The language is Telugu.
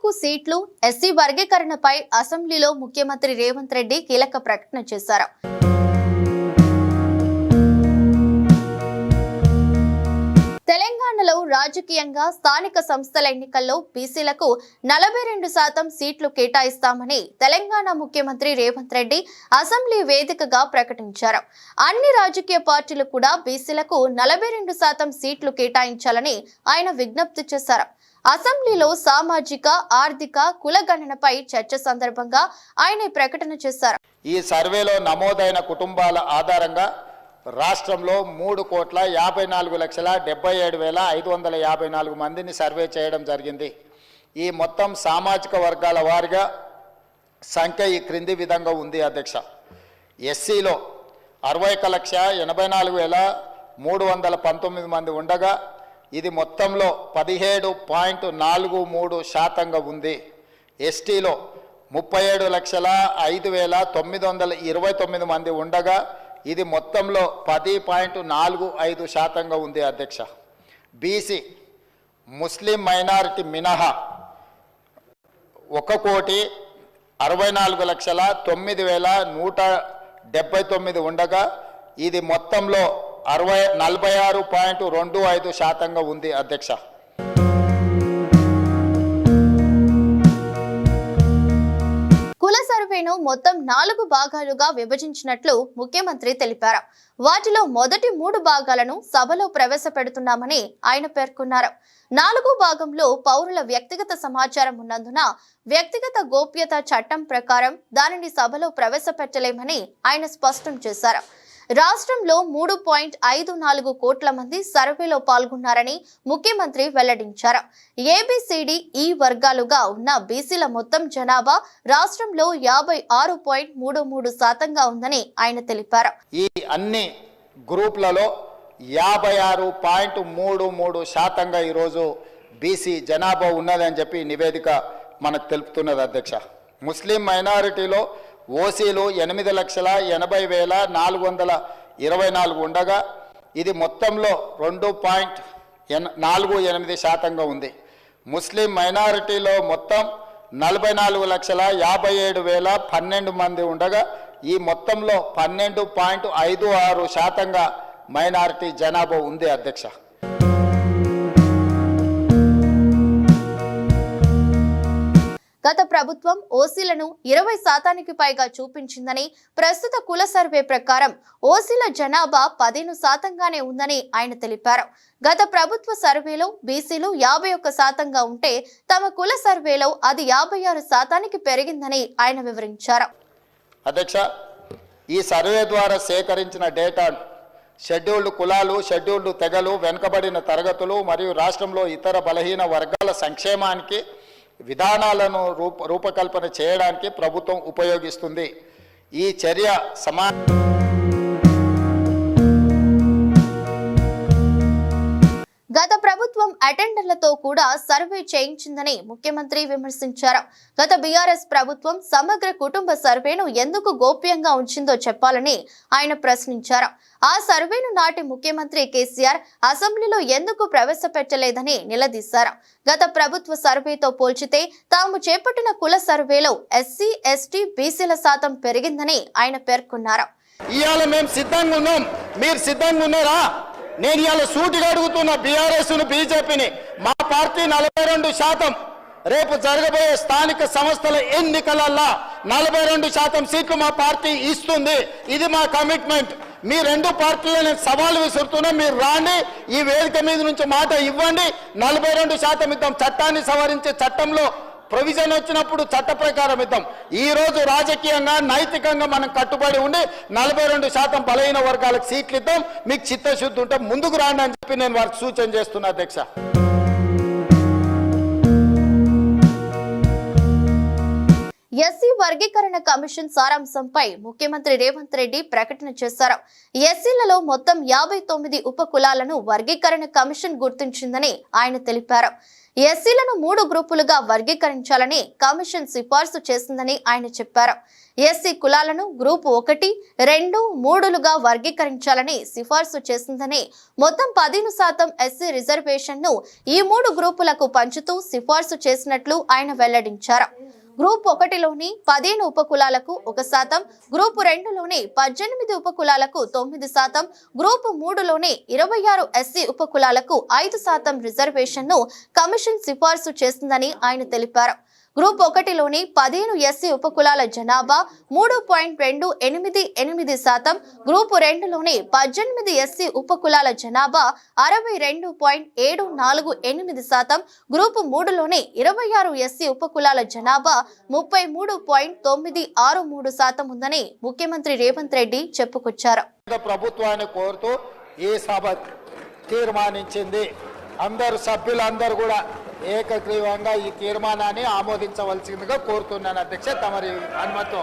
అదనపు సీట్లు ఎస్సీ వర్గీకరణపై అసెంబ్లీలో ముఖ్యమంత్రి రేవంత్ రెడ్డి కీలక ప్రకటన చేశారు. తెలంగాణలో రాజకీయంగా స్థానిక సంస్థల ఎన్నికల్లో బీసీలకు 42% సీట్లు కేటాయిస్తామని తెలంగాణ ముఖ్యమంత్రి రేవంత్ రెడ్డి అసెంబ్లీ వేదికగా ప్రకటించారు. అన్ని రాజకీయ పార్టీలు కూడా బీసీలకు 42% సీట్లు కేటాయించాలని ఆయన విజ్ఞప్తి చేశారు. అసెంబ్లీలో సామాజిక, ఆర్థిక, కులగణనపై చర్చ సందర్భంగా ఆయన ప్రకటన చేశారు. ఈ సర్వేలో నమోదైన కుటుంబాల ఆధారంగా రాష్ట్రంలో 3,54,77,554 మందిని సర్వే చేయడం జరిగింది. ఈ మొత్తం సామాజిక వర్గాల వారిగా సంఖ్య ఈ క్రింది విధంగా ఉంది అధ్యక్ష. ఎస్సీలో 61,84,319 మంది ఉండగా ఇది మొత్తంలో 17.43% ఉంది. ఎస్టీలో 37,05,929 మంది ఉండగా ఇది మొత్తంలో 10.45% ఉంది అధ్యక్ష. బీసీ ముస్లిం మైనారిటీ మినహా 1,64,09,179 ఉండగా ఇది మొత్తంలో 46.25% ఉంది అధ్యక్ష. కుల సర్వేను మొత్తం 4 భాగాలుగా విభజించినట్లు ముఖ్యమంత్రి తెలిపారు. వాటిలో మొదటి 3 భాగాలను సభలో ప్రవేశపెడుతున్నామని ఆయన పేర్కొన్నారు. 4వ భాగంలో పౌరుల వ్యక్తిగత సమాచారం ఉన్నందున వ్యక్తిగత గోప్యత చట్టం ప్రకారం దానిని సభలో ప్రవేశపెట్టలేమని ఆయన స్పష్టం చేశారు. రాష్ట్రంలో 3.54 కోట్ల మంది సర్వేలో పాల్గొన్నారని ముఖ్యమంత్రి వెల్లడించారు. ఏబిసిడి ఈ వర్గాలుగా ఉన్న బీసీల మొత్తం జనాభా రాష్ట్రంలో 56.33% ఉందని ఆయన తెలిపారు. ఈ అన్ని గ్రూపులలో 56.33% ఈరోజు బీసీ జనాభా ఉన్నదని చెప్పి నివేదిక మనకు తెలుపుతున్నది అధ్యక్ష. ముస్లిం మైనారిటీలో ఓసీలు 8,80,424 ఉండగా ఇది మొత్తంలో 2.48% ఉంది. ముస్లిం మైనారిటీలో మొత్తం 44,57,012 మంది ఉండగా ఈ మొత్తంలో 12.56% మైనారిటీ జనాభా ఉంది అధ్యక్ష. గత ప్రభుత్వం ఓసీలను 20% పైగా చూపించిందని, ప్రస్తుత కుల సర్వే ప్రకారం ఓసీల జనాభా 15%గానే ఉందని ఆయన తెలిపారు. గత ప్రభుత్వ సర్వేలో బీసీలు 51%గా ఉంటే తమ కుల సర్వేలో అది 56%కి పెరిగిందని ఆయన వివరించారు. అధ్యక్ష, ఈ సర్వే ద్వారా సేకరించిన డేటా షెడ్యూల్డ్ కులాలు, షెడ్యూల్డ్ తెగలు, వెనుకబడిన తరగతులు మరియు రాష్ట్రంలో ఇతర బలహీన వర్గాల సంక్షేమానికి విధానాలను రూపకల్పన చేయడానికి ప్రభుత్వం ఉపయోగిస్తుంది. ఈ చర్య గత ప్రభుత్వం అటెండర్లతో కూడా సర్వే చేయించిందని ముఖ్యమంత్రి విమర్శించారు. గత బీఆర్ఎస్ ప్రభుత్వం సమగ్ర కుటుంబ సర్వేను ఎందుకు గోప్యంగా ఉంచిందో చెప్పాలని ఆయన ప్రశ్నించారు. ఆ సర్వేను నాటి ముఖ్యమంత్రి కేసీఆర్ అసెంబ్లీలో ఎందుకు ప్రవేశపెట్టలేదని నిలదీశారు. గత ప్రభుత్వ సర్వేతో పోల్చితే తాము చేపట్టిన కుల సర్వేలో ఎస్సీ, ఎస్టీ, బీసీల శాతం పెరిగిందని ఆయన పేర్కొన్నారు. ఇవాళ మేము సిద్ధంగా ఉన్నాం, మీరు సిద్ధంగా ఉన్నారా? నేను ఇవాళ సూటిగా అడుగుతున్న బీఆర్ఎస్ను, బీజేపీని. మా పార్టీ 42%, రేపు జరగబోయే స్థానిక సంస్థల ఎన్నికలల్లో 42% సీట్లు మా పార్టీ ఇస్తుంది. ఇది మా కమిట్మెంట్. మీ 2 పార్టీలను నేను సవాలు విసురుతున్నా, మీరు రాండి, ఈ వేదిక మీద నుంచి మాట ఇవ్వండి, 42% ఇద్దాం. చట్టాన్ని సవరించే చట్టంలో ప్రొవిజన్ వచ్చినప్పుడు చట్ట ప్రకారం ఇద్దాం. ఈ రోజు రాజకీయంగా, నైతికంగా మనం కట్టుబడి ఉండి 42% బలహీన వర్గాలకు సీట్లు ఇద్దాం. మీకు చిత్తశుద్ధి ఉంటే ముందుకు రాండి అని చెప్పి నేను వారికి సూచన చేస్తున్నా అధ్యక్ష. ఎస్సీ వర్గీకరణ కమిషన్ సారాంశంపై ముఖ్యమంత్రి రేవంత్ రెడ్డి ప్రకటన చేశారు. ఎస్సీలలో మొత్తం 59 ఉప కులాలను వర్గీకరణ కమిషన్ గుర్తించిందని ఆయన తెలిపారు. ఎస్సీలను 3 గ్రూపులుగా వర్గీకరించాలని కమిషన్ సిఫార్సు చేసిందని ఆయన చెప్పారు. ఎస్సీ కులాలను గ్రూపు 1, 2, 3లుగా వర్గీకరించాలని సిఫార్సు చేసిందని, మొత్తం 15% ఎస్సీ రిజర్వేషన్ ను ఈ 3 గ్రూపులకు పంచుతూ సిఫార్సు చేసినట్లు ఆయన వెల్లడించారు. గ్రూప్ 1లోని 15 ఉపకులాలకు 1%, గ్రూప్ 2లోని 18 ఉపకులాలకు 9%, గ్రూప్ 3లోని 26 ఎస్సీ ఉపకులాలకు 5% రిజర్వేషన్ ను కమిషన్ సిఫార్సు చేసిందని ఆయన తెలిపారు. గ్రూప్ 1లోని 15 ఎస్సీ ఉపకులాల జనాభా 3.288%, గ్రూప్ 2లోని 18 ఎస్సీ ఉపకులాల జనాభా 62.748%, గ్రూప్ 3లోని 26 ఎస్సీ ఉపకులాల జనాభా 33.963% ఉందని ముఖ్యమంత్రి రేవంత్ రెడ్డి చెప్పుకొచ్చారు. ప్రభుత్వాన్ని కోరుతూ ఈ సభ తీర్మానించింది. అందరు సభ్యులందరూ కూడా ఏకగ్రీవంగా ఈ తీర్మానాన్ని ఆమోదించవలసిందిగా కోరుతున్నాను అధ్యక్ష. తమరి అనుమతితో